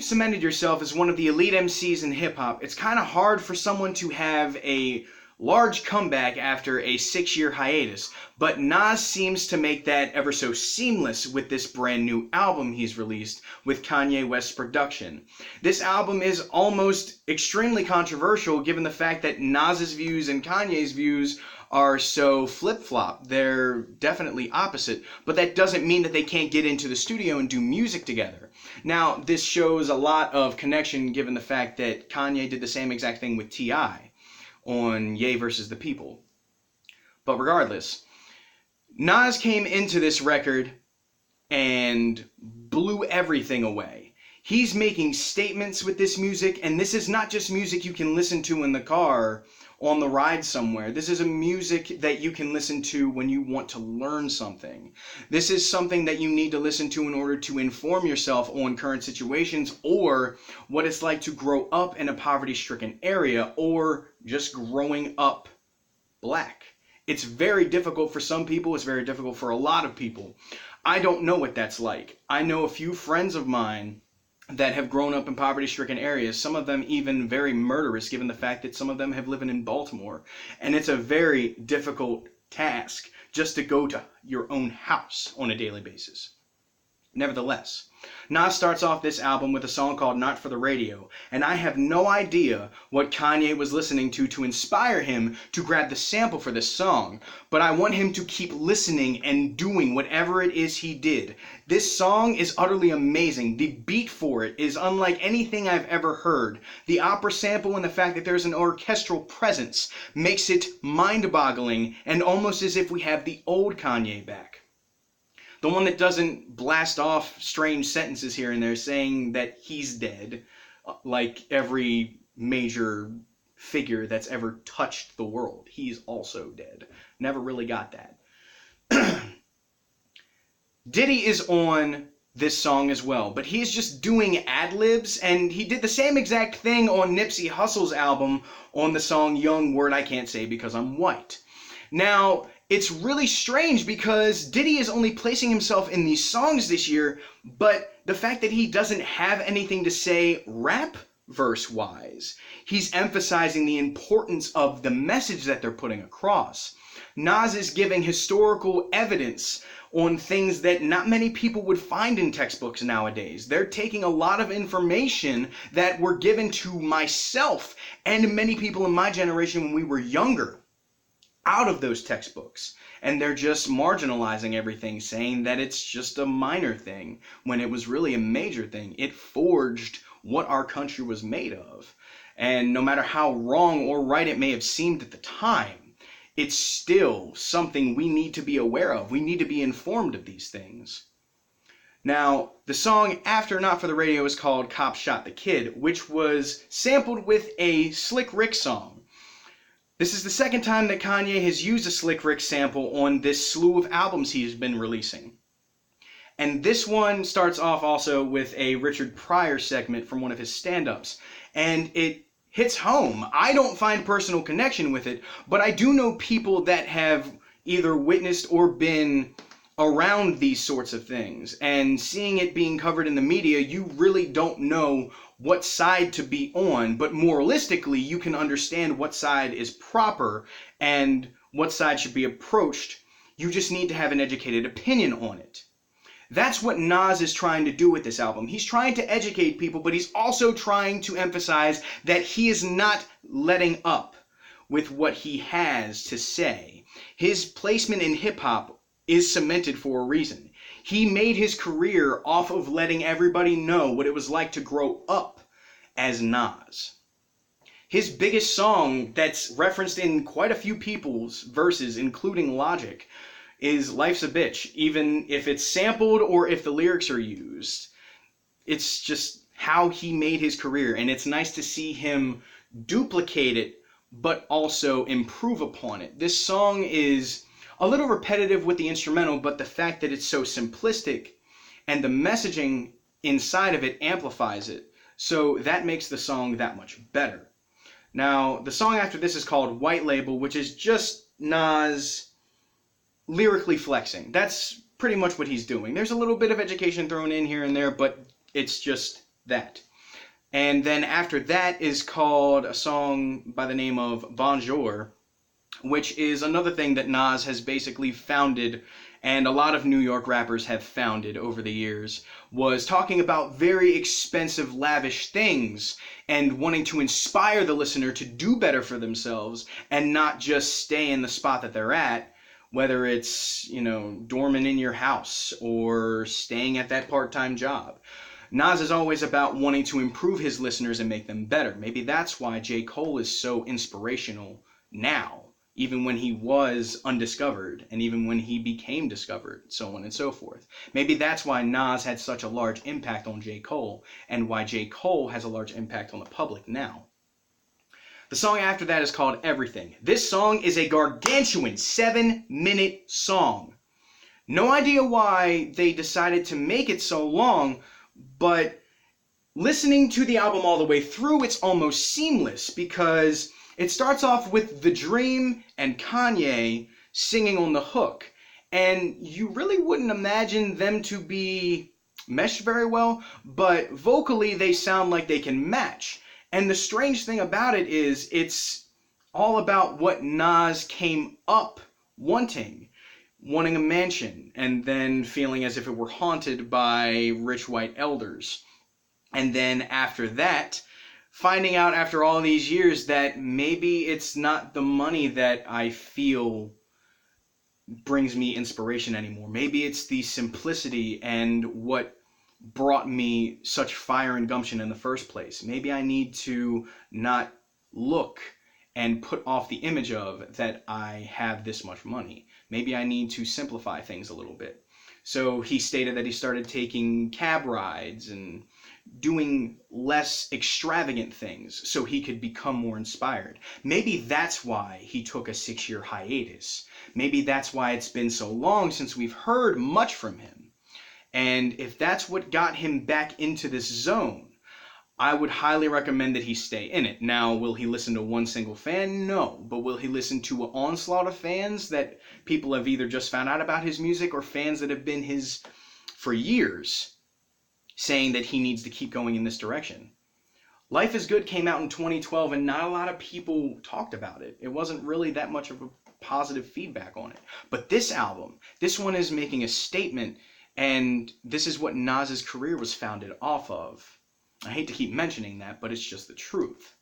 cemented yourself as one of the elite MCs in hip-hop, it's kind of hard for someone to have a large comeback after a 6-year hiatus, but Nas seems to make that ever so seamless with this brand new album he's released with Kanye West's production. This album is almost extremely controversial given the fact that Nas's views and Kanye's views are so flip-flop. They're definitely opposite, but that doesn't mean that they can't get into the studio and do music together. Now, this shows a lot of connection given the fact that Kanye did the same exact thing with T.I. on Ye vs. the People. But regardless, Nas came into this record and blew everything away. He's making statements with this music, and this is not just music you can listen to in the car on the ride somewhere. This is a music that you can listen to when you want to learn something. This is something that you need to listen to in order to inform yourself on current situations or what it's like to grow up in a poverty-stricken area or just growing up black. It's very difficult for some people. It's very difficult for a lot of people. I don't know what that's like. I know a few friends of mine that have grown up in poverty-stricken areas, some of them even very murderous given the fact that some of them have lived in Baltimore. And it's a very difficult task just to go to your own house on a daily basis. Nevertheless, Nas starts off this album with a song called Not for the Radio, and I have no idea what Kanye was listening to inspire him to grab the sample for this song, but I want him to keep listening and doing whatever it is he did. This song is utterly amazing. The beat for it is unlike anything I've ever heard. The opera sample and the fact that there's an orchestral presence makes it mind-boggling and almost as if we have the old Kanye back. The one that doesn't blast off strange sentences here and there saying that he's dead, like every major figure that's ever touched the world. He's also dead. Never really got that. Diddy is on this song as well, but he's just doing ad-libs, and he did the same exact thing on Nipsey Hussle's album on the song Young Word I Can't Say Because I'm White. Now, it's really strange because Diddy is only placing himself in these songs this year, but the fact that he doesn't have anything to say rap verse-wise, he's emphasizing the importance of the message that they're putting across. Nas is giving historical evidence on things that not many people would find in textbooks nowadays. They're taking a lot of information that were given to myself and many people in my generation when we were younger out of those textbooks, and they're just marginalizing everything, saying that it's just a minor thing when it was really a major thing. It forged what our country was made of, and no matter how wrong or right it may have seemed at the time, it's still something we need to be aware of. We need to be informed of these things. Now, the song after Not for the Radio is called Cop Shot the Kid, which was sampled with a Slick Rick song. This is the second time that Kanye has used a Slick Rick sample on this slew of albums he's been releasing. And this one starts off also with a Richard Pryor segment from one of his stand-ups. And it hits home. I don't find personal connection with it, but I do know people that have either witnessed or been around these sorts of things. And seeing it being covered in the media, you really don't know what side to be on, but moralistically you can understand what side is proper and what side should be approached. You just need to have an educated opinion on it. That's what Nas is trying to do with this album. He's trying to educate people, but he's also trying to emphasize that he is not letting up with what he has to say. His placement in hip-hop is cemented for a reason. He made his career off of letting everybody know what it was like to grow up as Nas. His biggest song that's referenced in quite a few people's verses, including Logic, is Life's a Bitch, even if it's sampled or if the lyrics are used. It's just how he made his career, and it's nice to see him duplicate it, but also improve upon it. This song is a little repetitive with the instrumental, but the fact that it's so simplistic and the messaging inside of it amplifies it, so that makes the song that much better. Now, the song after this is called White Label, which is just Nas lyrically flexing. That's pretty much what he's doing. There's a little bit of education thrown in here and there, but it's just that. And then after that is called a song by the name of Bonjour, which is another thing that Nas has basically founded, and a lot of New York rappers have founded over the years, was talking about very expensive, lavish things and wanting to inspire the listener to do better for themselves and not just stay in the spot that they're at, whether it's, dormant in your house or staying at that part-time job. Nas is always about wanting to improve his listeners and make them better. Maybe that's why J. Cole is so inspirational now, even when he was undiscovered and even when he became discovered, so on and so forth. Maybe that's why Nas had such a large impact on J. Cole and why J. Cole has a large impact on the public now. The song after that is called Everything. This song is a gargantuan 7-minute song. No idea why they decided to make it so long, but listening to the album all the way through, it's almost seamless because it starts off with The Dream and Kanye singing on the hook. And you really wouldn't imagine them to be meshed very well, but vocally they sound like they can match. And the strange thing about it is it's all about what Nas came up wanting a mansion and then feeling as if it were haunted by rich white elders. And then after that, finding out after all these years that maybe it's not the money that I feel brings me inspiration anymore. Maybe it's the simplicity and what brought me such fire and gumption in the first place. Maybe I need to not look and put off the image of that I have this much money. Maybe I need to simplify things a little bit. So he stated that he started taking cab rides and doing less extravagant things so he could become more inspired. Maybe that's why he took a 6-year hiatus. Maybe that's why it's been so long since we've heard much from him. And if that's what got him back into this zone, I would highly recommend that he stay in it. Now, will he listen to one single fan? No. But will he listen to an onslaught of fans that people have either just found out about his music or fans that have been his for years, saying that he needs to keep going in this direction? Life is Good came out in 2012 and not a lot of people talked about it. It wasn't really that much of a positive feedback on it. But this album, this one is making a statement, and this is what Nas's career was founded off of. I hate to keep mentioning that, but it's just the truth.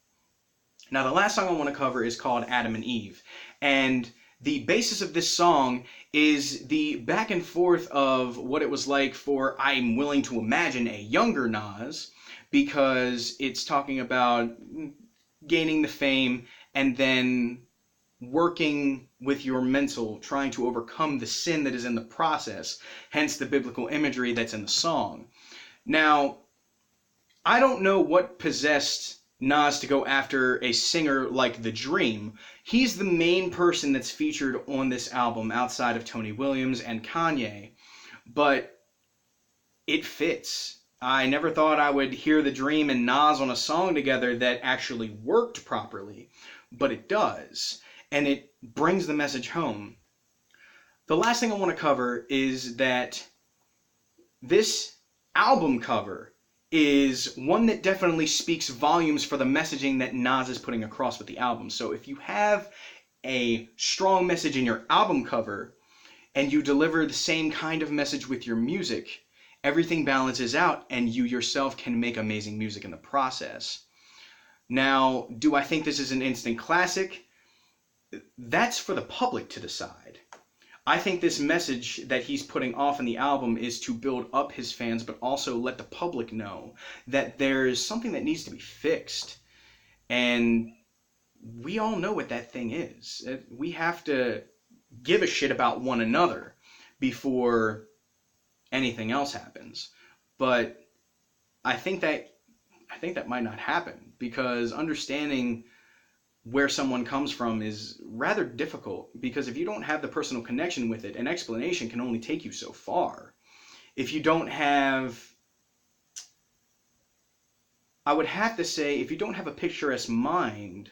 Now, the last song I want to cover is called Adam and Eve. And the basis of this song is the back and forth of what it was like for, I'm willing to imagine, a younger Nas, because it's talking about gaining the fame and then working with your mental, trying to overcome the sin that is in the process, hence the biblical imagery that's in the song. Now, I don't know what possessed Nas to go after a singer like The Dream. He's the main person that's featured on this album outside of Tony Williams and Kanye, but it fits. I never thought I would hear The Dream and Nas on a song together that actually worked properly, but it does, and it brings the message home. The last thing I want to cover is that this album cover is one that definitely speaks volumes for the messaging that Nas is putting across with the album. So if you have a strong message in your album cover and you deliver the same kind of message with your music, everything balances out and you yourself can make amazing music in the process. Now, do I think this is an instant classic? That's for the public to decide. I think this message that he's putting off in the album is to build up his fans, but also let the public know that there's something that needs to be fixed. And we all know what that thing is. We have to give a shit about one another before anything else happens. But I think that might not happen, because understanding where someone comes from is rather difficult, because if you don't have the personal connection with it, an explanation can only take you so far. If you don't have, I would have to say, if you don't have a picturesque mind,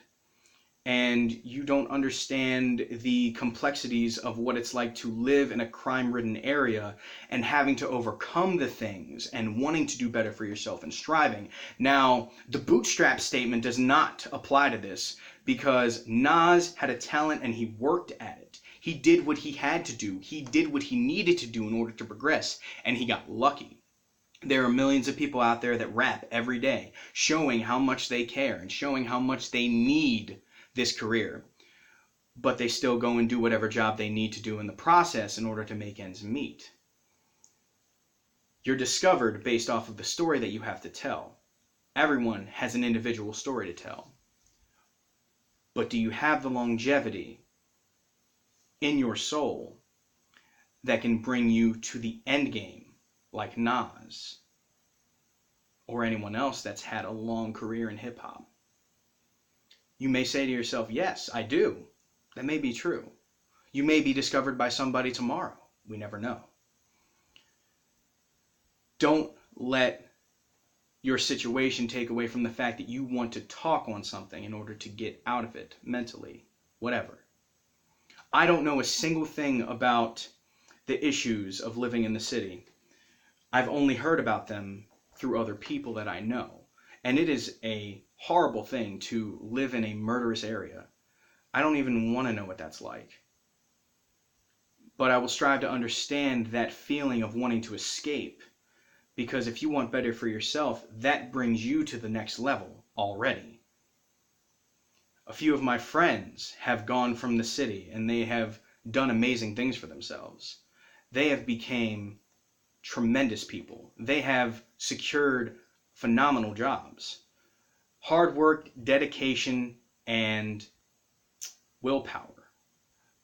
and you don't understand the complexities of what it's like to live in a crime-ridden area and having to overcome the things and wanting to do better for yourself and striving. Now, the bootstrap statement does not apply to this because Nas had a talent and he worked at it. He did what he had to do. He did what he needed to do in order to progress, and he got lucky. There are millions of people out there that rap every day, showing how much they care and showing how much they need this career, but they still go and do whatever job they need to do in the process in order to make ends meet. You're discovered based off of the story that you have to tell. Everyone has an individual story to tell. But do you have the longevity in your soul that can bring you to the end game, like Nas or anyone else that's had a long career in hip-hop? You may say to yourself, yes, I do. That may be true. You may be discovered by somebody tomorrow. We never know. Don't let your situation take away from the fact that you want to talk on something in order to get out of it mentally, whatever. I don't know a single thing about the issues of living in the city. I've only heard about them through other people that I know. And it is a horrible thing to live in a murderous area. I don't even want to know what that's like. But I will strive to understand that feeling of wanting to escape, because if you want better for yourself, that brings you to the next level already. A few of my friends have gone from the city and they have done amazing things for themselves. They have become tremendous people. They have secured phenomenal jobs. Hard work, dedication, and willpower.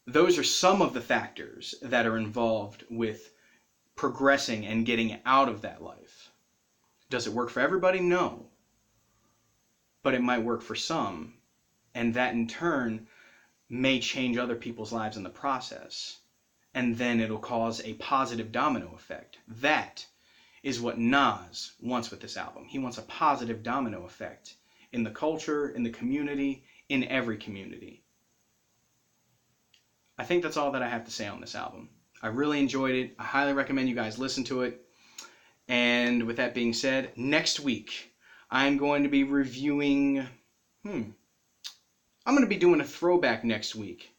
Those are some of the factors that are involved with progressing and getting out of that life. Does it work for everybody? No. But it might work for some, and that in turn may change other people's lives in the process. And then it'll cause a positive domino effect. That is what Nas wants with this album. He wants a positive domino effect in the culture, in the community, in every community. I think that's all that I have to say on this album. I really enjoyed it. I highly recommend you guys listen to it. And with that being said, next week I'm going to be reviewing... I'm going to be doing a throwback next week.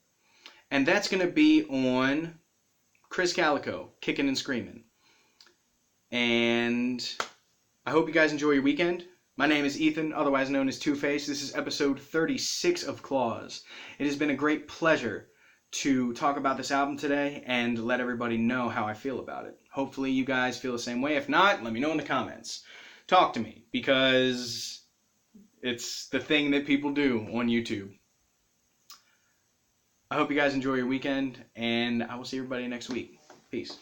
And that's going to be on Chris Calico, Kickin' and Screamin'. And I hope you guys enjoy your weekend. My name is Ethan, otherwise known as Two-Face. This is episode 36 of Claws. It has been a great pleasure to talk about this album today and let everybody know how I feel about it. Hopefully you guys feel the same way. If not, let me know in the comments. Talk to me, because it's the thing that people do on YouTube. I hope you guys enjoy your weekend, and I will see everybody next week. Peace.